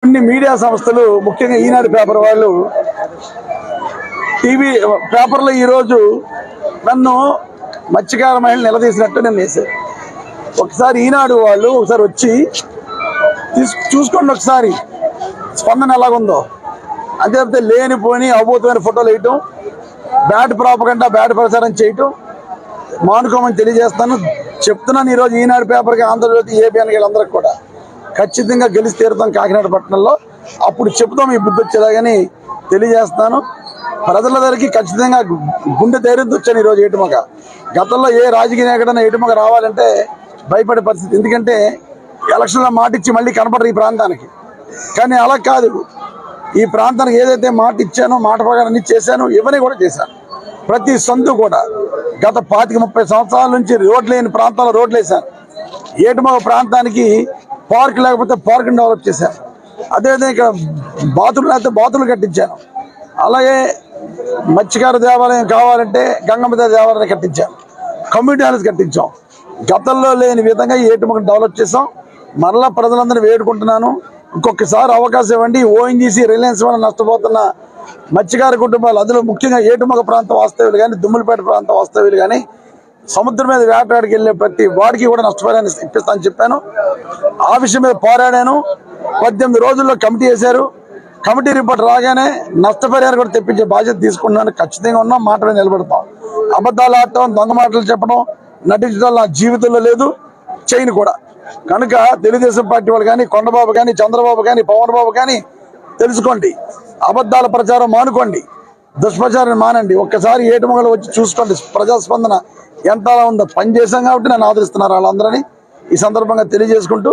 కొన్ని మీడియా సంస్థలు ముఖ్యంగా ఈనాడు పేపర్ వాళ్ళు టీవీ పేపర్లో ఈరోజు నన్ను మత్స్యకార మహిళ నిలదీసినట్టు నేను వేశారు. ఒకసారి ఈనాడు వాళ్ళు ఒకసారి వచ్చి చూసుకోండి, ఒకసారి స్పందన ఎలాగుందో. అంతే తప్పితే లేనిపోని అభూతమైన ఫోటోలు వేయటం, బ్యాడ్ ప్రాపగండా, బ్యాడ్ ప్రచారం చేయటం మానుకోమని తెలియజేస్తాను. చెప్తున్నాను ఈరోజు ఈనాడు పేపర్కి, ఆంధ్రజ్యోతి, ఏబిఎన్ వీళ్ళందరికీ కూడా ఖచ్చితంగా గెలిచి తీరుతాం కాకినాడ పట్టణంలో. అప్పుడు చెప్తాం ఈ బుద్ధి వచ్చేలాగని తెలియజేస్తాను. ప్రజల దగ్గరికి ఖచ్చితంగా గుండె ధైర్యంతో వచ్చాను ఈరోజు ఏటుమగ. గతంలో ఏ రాజకీయ నాయకుడైనా ఏటుమగ రావాలంటే భయపడే పరిస్థితి, ఎందుకంటే ఎలక్షన్లో మాట ఇచ్చి మళ్ళీ కనపడరు ఈ ప్రాంతానికి. కానీ అలా కాదు, ఈ ప్రాంతానికి ఏదైతే మాట ఇచ్చానో మాట ప్రకారం అన్ని చేశాను, ఇవన్నీ కూడా చేశాను. ప్రతి సందు కూడా గత 25-30 సంవత్సరాల నుంచి రోడ్లు లేని ప్రాంతాల్లో రోడ్లు వేశాను. ఏటుమగ ప్రాంతానికి పార్క్ లేకపోతే పార్క్ని డెవలప్ చేశాను. అదేవిధంగా ఇక్కడ బాతులు లేకపోతే బాతులు కట్టించాను. అలాగే మత్స్యకార దేవాలయం కావాలంటే గంగమ్మ దేవాలయం కట్టించాం, కమ్యూనిటీ హాల్స్ కట్టించాం. గతంలో లేని విధంగా ఏటుమగను డెవలప్ చేసాం. మరలా ప్రజలందరినీ వేడుకుంటున్నాను, ఇంకొకసారి అవకాశం ఇవ్వండి. ఓఎన్జీసీ, రిలయన్స్ వల్ల నష్టపోతున్న మత్స్యకార కుటుంబాలు, అందులో ముఖ్యంగా ఏటుమగ ప్రాంత వాస్తవ్యులు కానీ, దుమ్ములపేట ప్రాంత వాస్తవ్యులు కానీ, సముద్రం మీద వేటాడికి వెళ్ళే ప్రతి వాడికి కూడా నష్టపరిహారం ఇప్పిస్తానని చెప్పాను. ఆ విషయం మీద పోరాడాను. 18 రోజుల్లో కమిటీ వేశారు. కమిటీ రిపోర్ట్ రాగానే నష్టపరిహారం కూడా తెప్పించే బాధ్యత తీసుకున్నాను. ఖచ్చితంగా ఉన్నాం, మాట మీద నిలబడతాం. అబద్ధాలు ఆడటం, దొంగ మాటలు చెప్పడం, నటించడం నా జీవితంలో లేదు, చేయను కూడా. కనుక తెలుగుదేశం పార్టీ వాళ్ళు కానీ, కొండబాబు కానీ, చంద్రబాబు కానీ, పవన్ బాబు కానీ తెలుసుకోండి, అబద్ధాల ప్రచారం మానుకోండి, దుష్ప్రచారం మానండి. ఒక్కసారి ఏటుమగలు వచ్చి చూసుకోండి ప్రజాస్పందన ఎంత ఉందో. పనిచేసాం కాబట్టి నన్ను ఆదరిస్తున్నారు వాళ్ళందరినీ ఈ సందర్భంగా తెలియజేసుకుంటూ